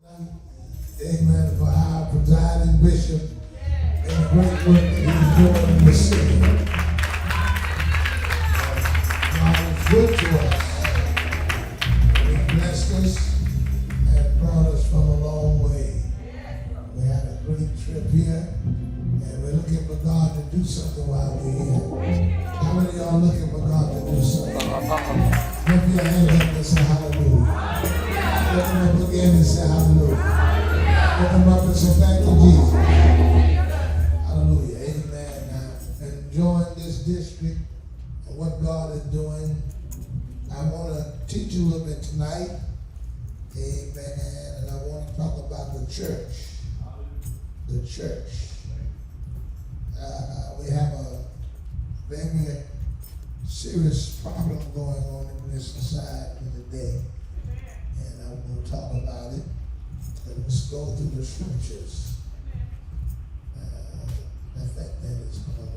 Amen. For our presiding bishop and the great work that he's doing in the city. God is good to us. He blessed us and brought us from a long way. We had a great trip here, and we're looking for God to do something while we're here. How many of y'all looking for God to do something? Lift your hand up and say hallelujah. Lift them up again and say hallelujah. Lift them up and say thank you, Jesus. Hallelujah. Amen. Now, enjoying this district and what God is doing. I want to teach you a little bit tonight. Amen. And I want to talk about the church. The church. We have a very serious problem going on in this society today. And I'm going to talk about it. And let's go through the scriptures. I think that is called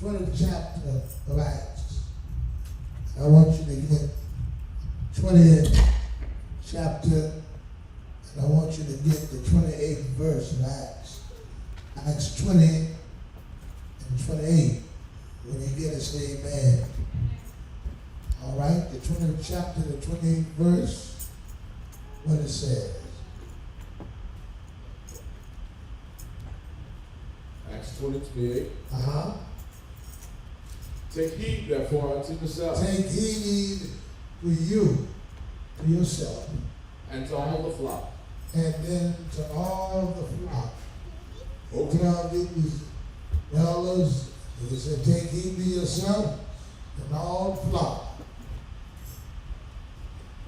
it. 20th chapter of Acts. I want you to get 20th chapter, and I want you to get the 28th verse of Acts. Acts 20 and 28. When you get it, say amen. All right, the 20th chapter, the 28th verse, what it says. Acts 20:28. Uh-huh. Take heed, therefore, unto yourselves. Take heed to you, to yourself, and to all the flock. and then to all the flock. He tells these elders, he said, take heed to yourself and all the flock.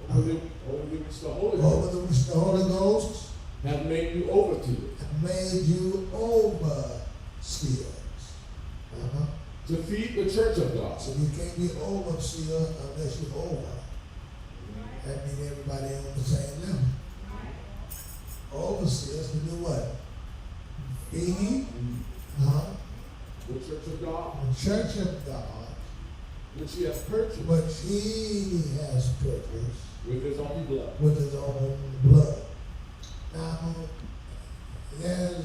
Over which the Holy Ghost Over which the Holy Ghost have made you overseers, made you overseers. to feed the church of God. So you can't be overseer unless you're over. That means everybody on the same level. Overseers to do what? Feed The church of God, the church of God, which he has purchased which he has purchased with his own blood. with his own blood. Now, there's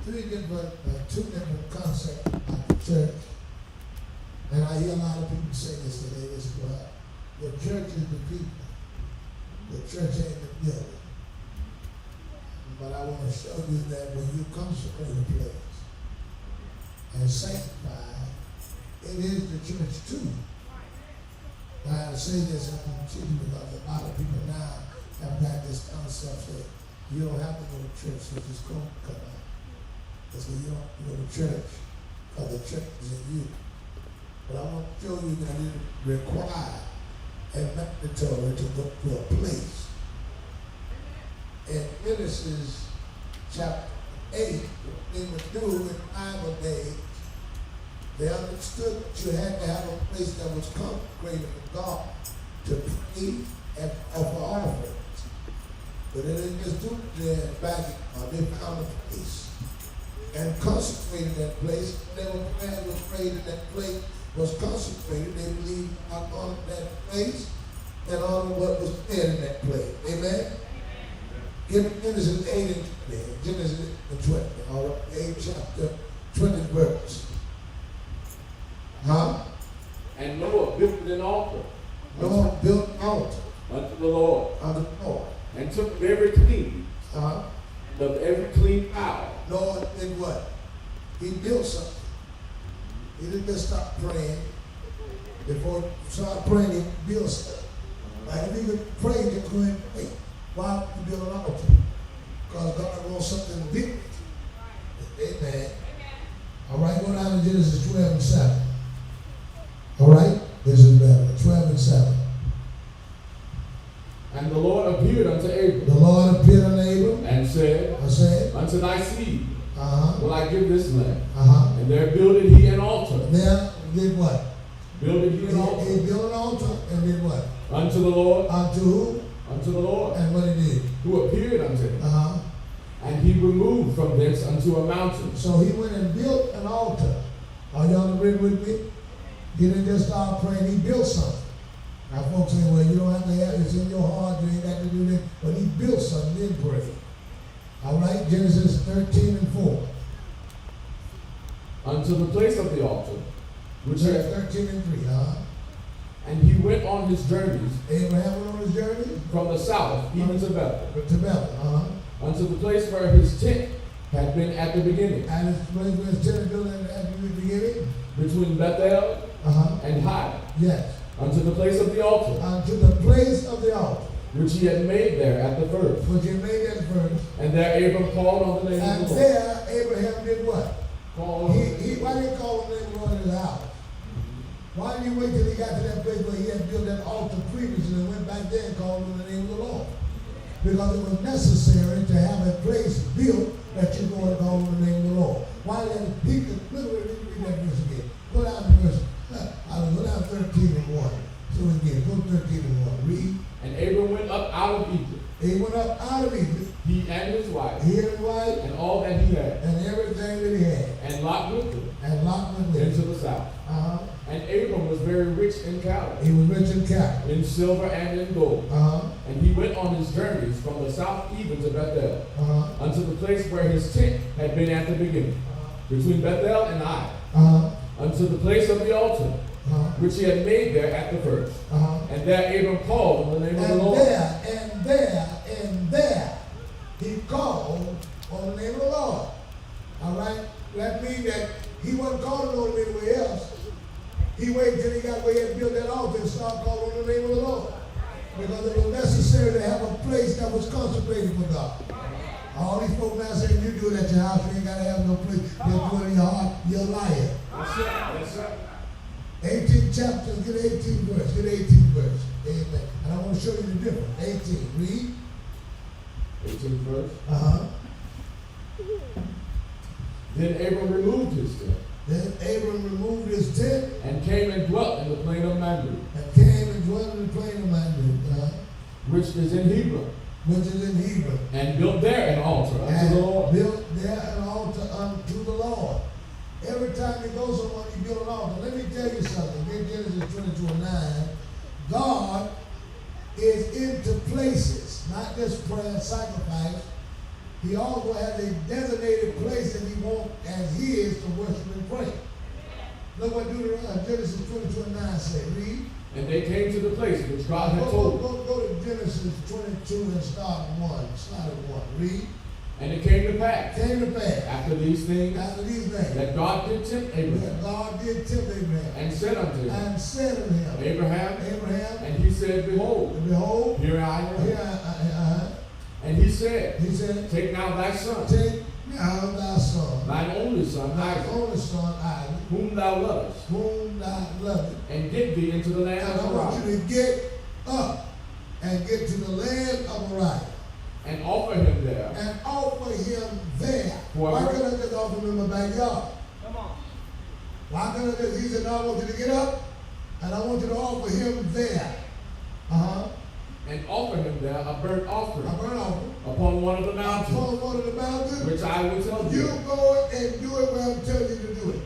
two different concepts about the church. And I hear a lot of people say this today, this is what the church is the people. The church ain't the building. But I want to show you that when you consecrate a place and sanctify, it is the church too. Now I say this in teaching because a lot of people now have got this concept that you don't have to go to church, so just go cut out. That's why you don't go to church, because the church is in you. But I want to show you that it is required and mandatory to go to a place. In Genesis chapter 8, they would do in Bible days, they understood that you had to have a place that was consecrated for God to pray and offer offerings. But they didn't just do it there back. They found a place and consecrated that place. Whenever prayer was prayed in that place was consecrated, they believed on that place and on what was there in that place. Amen? Give me Genesis 8 and 20. Genesis 20. All right, 8 chapter 20 verse. And Noah built an altar. Noah built an altar unto the Lord. Unto the Lord. And took of every clean, Noah fowl. did what? He built something. He didn't just stop praying. Before he started praying, he built stuff. Like if he could pray, just go ahead and pray. Why would you build an altar? Because God wants something big. Amen. All right, go down to Genesis 12 and 7. All right, this is better. 12 and 7. And the Lord appeared unto Abram. The Lord appeared unto Abram and said, unto thy seed will I give this land. And there builded he an altar. There did what? Builded he an altar. He built an altar and did what? Unto the Lord. Unto who? Unto the Lord. And what he did? Who appeared unto him. And he removed from thence unto a mountain. So he went and built an altar. Are y'all agreeing with me? He didn't just start praying, he built something. Now folks say, well, you don't have to have it, it's in your heart, you ain't got to do that. But he built something, then pray. All right, Genesis 13 and 4. Unto the place of the altar, which he had, 13 and 3, and he went on his journeys. Abraham went on his journey? From the south, even to Bethel. To Bethel, Unto the place where his tent had been at the beginning. And his place where his tent had been at the beginning? Between Bethel and Hai. Yes. Unto the place of the altar. Unto the place of the altar. Which he had made there at the first. Which he had made at the first. And there Abram called on the name of the Lord. And there Abraham did what? Called why did he call on the name of the Lord in his house? Why did he wait till he got to that place where he had built that altar previously and went back there and called on the name of the Lord? Because it was necessary to have a place built that you go and call on the name of the Lord. Why did he could literally read that verse again? Go down to verse, go down 13 and 1. So again, go 13 and 1. Read. And Abram went up out of Egypt. He went up out of Egypt. He and his wife. He and his wife. And all that he had. And everything that he had. And Lot with him. And Lot went with him. Into the south. And Abram was very rich in cattle. He was rich in cattle. In silver and in gold. And he went on his journeys from the south even to Bethel. Unto the place where his tent had been at the beginning. Between Bethel and Ai. Unto the place of the altar. Which he had made there at the first. And there Abram called on the name of the Lord. And there he called on the name of the Lord. All right? That means that he wasn't calling on him anywhere else. He waited till he got where he had built that altar and started calling on the name of the Lord. Because it was necessary to have a place that was consecrated for God. All these folks now saying you do it at your house, you ain't got to have no place. You do it in your heart, you're a liar. That's right. 18 chapters, get 18 verse. Get 18 verse. Amen. And I want to show you the difference. 18. Read. 18 verse. Then Abram removed his tent. Then Abram removed his tent. And came and dwelt in the plain of Mamre. And came and dwelt in the plain of Mamre. Which is in Hebron. Which is in Hebron. And built there an altar unto the Lord. Built there an altar unto the Lord. Every time you go somewhere, you build an altar. Let me tell you something. In Genesis 22:9, God is into places, not just prayer and sacrifice. He also has a designated place that he wants as his to worship and pray. Look what Genesis 22:9 say. Read. And they came to the place which God had told them. Go to Genesis 22 and start at 1. Start at 1. Read. And it came to pass. After these things. That God did tempt Abraham. And said unto him. Abraham. And he said, Behold. Here I am. And he said. Take now thy son. Thine only son, Isaac. Whom thou lovest. And get thee into the land of Moriah. I want you to get up and get to the land of Moriah. And offer him there. Why couldn't I just offer him in my backyard? Come on. Why couldn't I just, he said, no, I want you to get up and I want you to offer him there. And offer him there a burnt offering. Upon one of the mountains. Which I will tell you. You go and do it where I'm telling you to do it.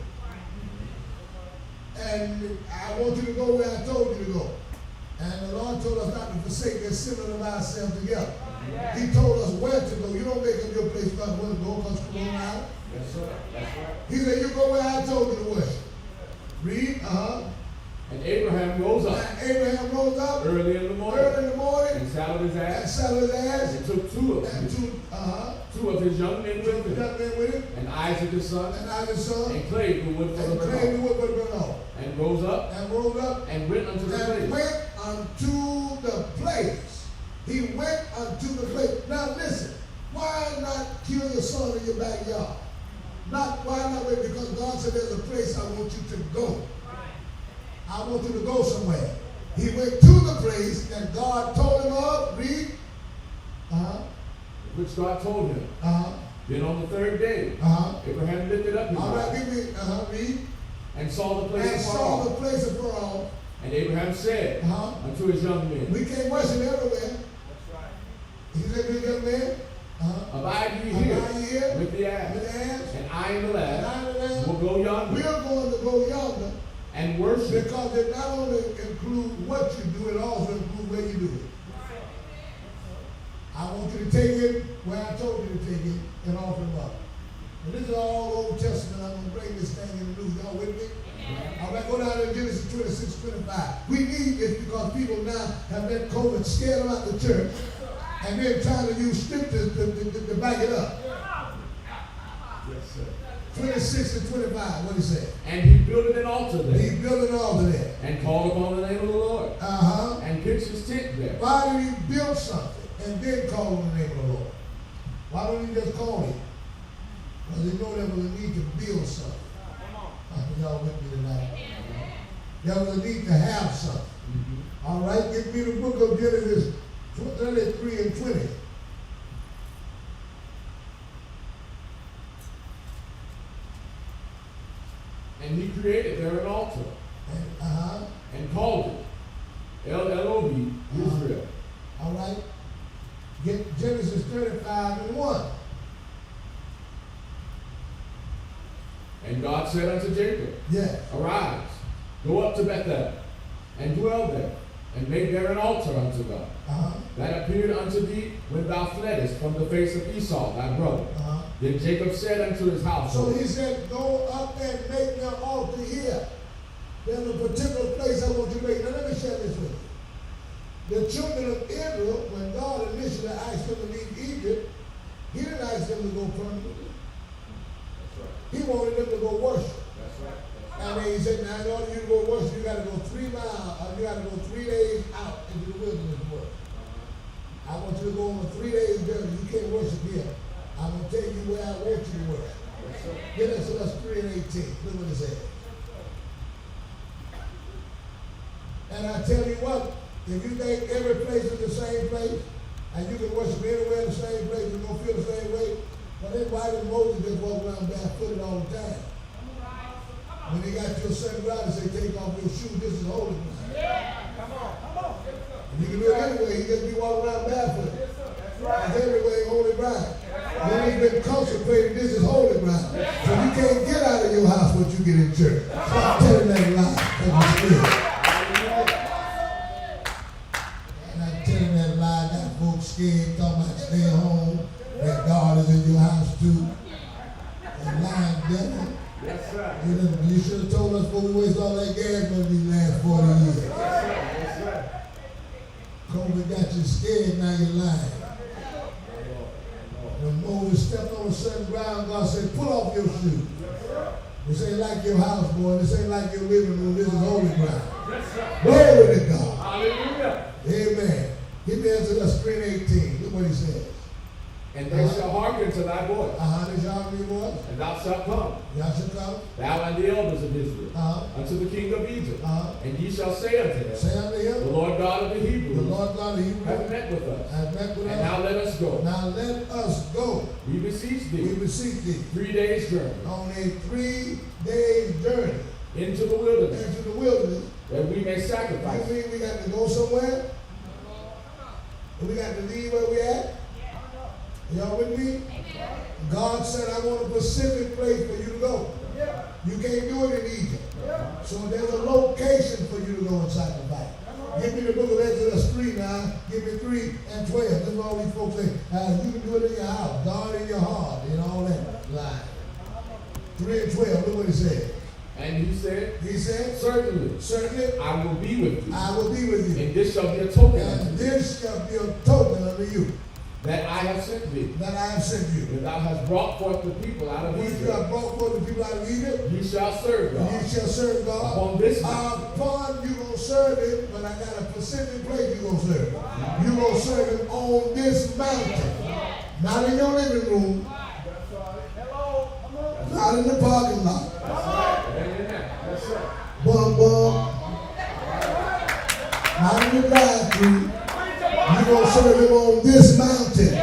And I want you to go where I told you to go. And the Lord told us not to forsake the assembling of ourselves together. He told us where to go. You don't make up your place about where to go because come on out. That's right. He said, you go where I told you to worship. Read. And Abraham rose up. Early in the morning. And saddled his ass. And took two of his young men with him. And Isaac his son. And clave the wood for the burnt offering. And rose up. And went unto the place. He went unto the place. Now listen, why not kill your son in your backyard? Why not wait? Because God said there's a place I want you to go. I want you to go somewhere. He went to the place that God told him of. Read. Which God told him. Then on the third day, Abraham lifted up his eyes. Read. And saw the place afar off. And Abraham said unto his young men. We can't worship everywhere. He said to the young man, Abide ye here with the ass. And I and the lad will go yonder. We are going to go yonder. and worship. Because it not only includes what you do, it also includes where you do it. I want you to take it where I told you to take it and offer it up. And this is all Old Testament. I'm going to bring this thing in the new. Y'all with me? All right, go down to Genesis 26, 25. We need this because people now have let COVID scare them out the church, and they're trying to use scriptures to back it up. Yes, sir. 26 and 25, what he said? And he built an altar there. He built an altar there. And called upon the name of the Lord. And pitched his tent there. Why did he build something and then call on the name of the Lord? Why don't he just call him? Because he know there was a need to build something. Y'all with me tonight? There was a need to have something. All right, give me the book of Genesis 33 and 20. And he created there an altar. And called it El-Elohim Israel. All right. Get Genesis 35 and 1. And God said unto Jacob, Yes. Arise, go up to Bethel, and dwell there, and make there an altar unto God, that appeared unto thee when thou fleddest from the face of Esau, thy brother. Then Jacob said unto his household. So he said, go up and make an altar here. There's a particular place I want you to make. Now let me share this with you. The children of Israel, when God initially asked them to leave Egypt, he didn't ask them to go permanently. He wanted them to go worship. And then he said, now in order for you to go worship, you got to go 3 miles, or you got to go 3 days out into the wilderness to worship. I want you to go on a 3 days journey. You can't worship here. I'm going to tell you where I want you to worship. Genesis 3 and 18. Look what it says. And I tell you what, if you think every place is the same place, and you can worship anywhere in the same place, you're going to feel the same way. But then why did Moses just walk around barefooted all the time? When they got to a certain ground and say, take off your shoes, this is holy ground. Yeah, come on. And you can do it anyway, he just be walking around barefooted. Because everywhere is holy ground. When he's been consecrated, this is holy ground. So you can't get out of your house what you get in church. Stop telling that lie. That's the and I'm telling that lie, got folks scared, talking about stay home, that God is in your house too. And lying devil. Yes, sir. You should have told us before we waste all that gas money these last 40 years. Yes, sir. COVID got you scared, now you're lying. When Moses stepped on a certain ground, God said, pull off your shoes. This ain't like your house, boy. This ain't like your living room. This is holy ground. Glory to God. Hallelujah. Amen. Give me Exodus 3 and 18. Look what he says. And they shall hearken to thy voice. They shall hearken to your voice. And thou shalt come. Y'all shall come. Thou and the elders of Israel. Unto the king of Egypt. And ye shall say unto him. Say unto him. The Lord God of the Hebrews. The Lord God of the Hebrews. Hath met with us. Has met with us. And now let us go. Now let us go. We beseech thee. We beseech thee. 3 days journey. On a 3 days journey. Into the wilderness. Into the wilderness. That we may sacrifice. You mean we got to go somewhere? We got to leave where we at? Y'all with me? God said, I want a specific place for you to go. You can't do it in Egypt. So there's a location for you to go and sacrifice. Give me the book of Exodus 3 now. Give me 3 and 12. This is what all these folks say. You can do it in your house. God in your heart and all that line. 3 and 12. Look what he said. And he said, Certainly, I will be with you. I will be with you. And this shall be a token unto And you. this shall be a token unto you. That I have sent thee. That I have sent you. When thou hast brought forth the people out of When Egypt. you have brought forth the people out of Egypt. You shall serve God. You shall serve God. Upon this mountain. Upon you going to serve him, but I got a specific place you going to serve him. You going to serve him on this mountain. Not in your living room. Not in the parking lot. Bum bum. Not in the drive-thru. You're going to serve him on this mountain.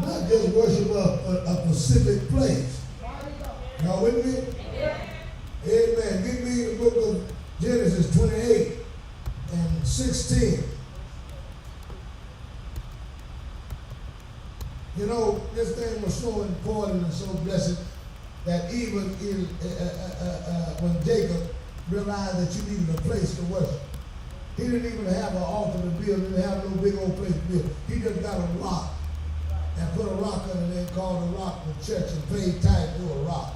Not just worship a specific place. Y'all with me? Amen. Give me the book of Genesis 28 and 16. You know, this thing was so important and so blessed. that even when Jacob realized that you needed a place to worship, he didn't even have an altar to build. He didn't have no big old place to build. He just got a rock and put a rock on it and called the rock the church and paid tithe to a rock.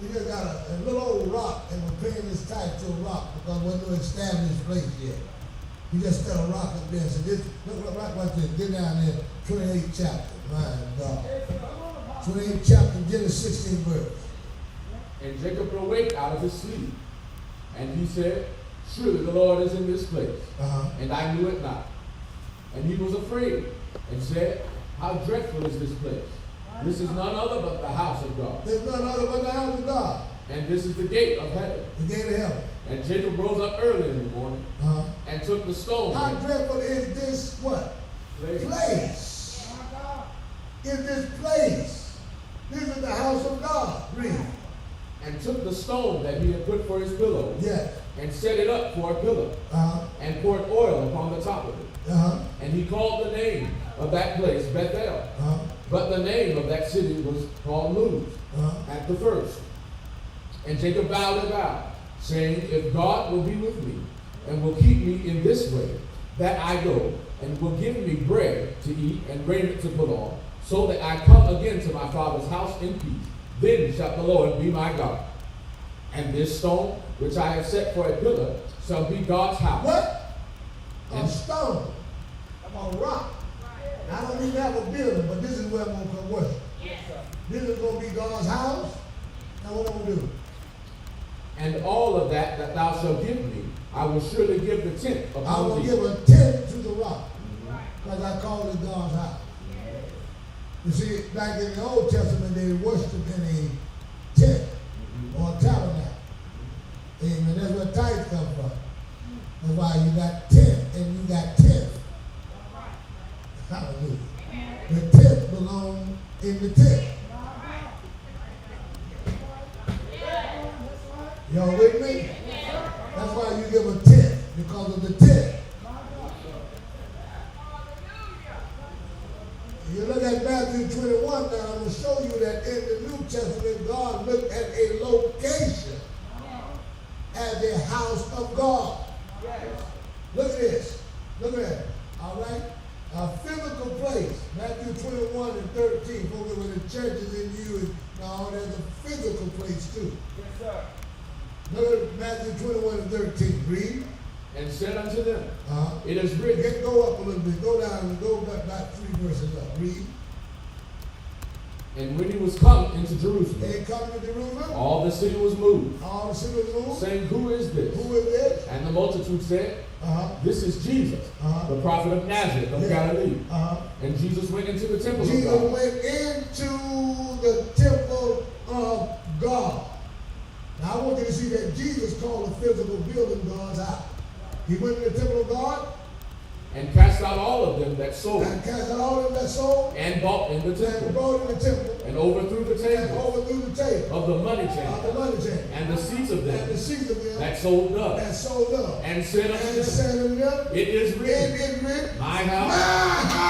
He just got a little old rock and was paying his tithe to a rock because there wasn't no established place yet. He just got a rock up there and said, look right there, get down there, 28th chapter, my God. 28th chapter, Genesis 16 verse. And Jacob awake out of his sleep, and he said, surely the Lord is in this place, and I knew it not. And he was afraid, and said, how dreadful is this place? This is none other but the house of God. There's none other but the house of God. And this is the gate of heaven. The gate of heaven. And Jacob rose up early in the morning, and took the stone. How dreadful is this what? Place. Is this place. This is the house of God. Read. And took the stone that he had put for his pillow, yes, and set it up for a pillow, and poured oil upon the top of it. And he called the name of that place Bethel. But the name of that city was called Luz at the first. And Jacob vowed a vow, saying, if God will be with me, and will keep me in this way, that I go, and will give me bread to eat and raiment to put on, so that I come again to my father's house in peace, then shall the Lord be my God. And this stone, which I have set for a pillar, shall be God's house. What? A stone. A rock. I don't even have a building, but this is where I'm going to come worship. Yes. This is going to be God's house. Now what I'm going to do? And all of that thou shalt give me, I will surely give the tenth upon thee. I will give a tenth to the rock, because I call it God's house. Yes. You see, back in the Old Testament, they worshiped in a tent or a tabernacle. Amen. That's where tithes come from. That's why you got tenth and you got tenth. Hallelujah. The tenth belongs in the tent. Y'all with me? That's why you give a tenth, because of the tenth. You look at Matthew 21 now, I'm going to show you that in the New Testament, God looked at a location as a house of God. Look at this. Look at that. All right? A physical place. Matthew 21 and 13. Folks, when the church is in you, and no, there's a physical place too. Yes, sir. Look at Matthew 21 and 13. Read. And said unto them, it is written. Go up a little bit. Go down and go back 3 verses up. Read. And when he was come into Jerusalem, all the city was moved. All the city was moved. Saying, who is this? Who is this? And the multitude said, this is Jesus, the prophet of Nazareth of Galilee. And Jesus went into the temple of God. Jesus went into the temple of God. Now I want you to see that Jesus called a physical building God's house. He went to the temple of God. And cast out all of them that sold. And cast out all of them that sold. And bought in the temple. And bought in the temple. And overthrew the table. And overthrew the table. Of the money changer. Of the money changer. And the seats of them. And the seats of them. That sold doves. That sold doves. And said unto them, it is written. It is written. My My house.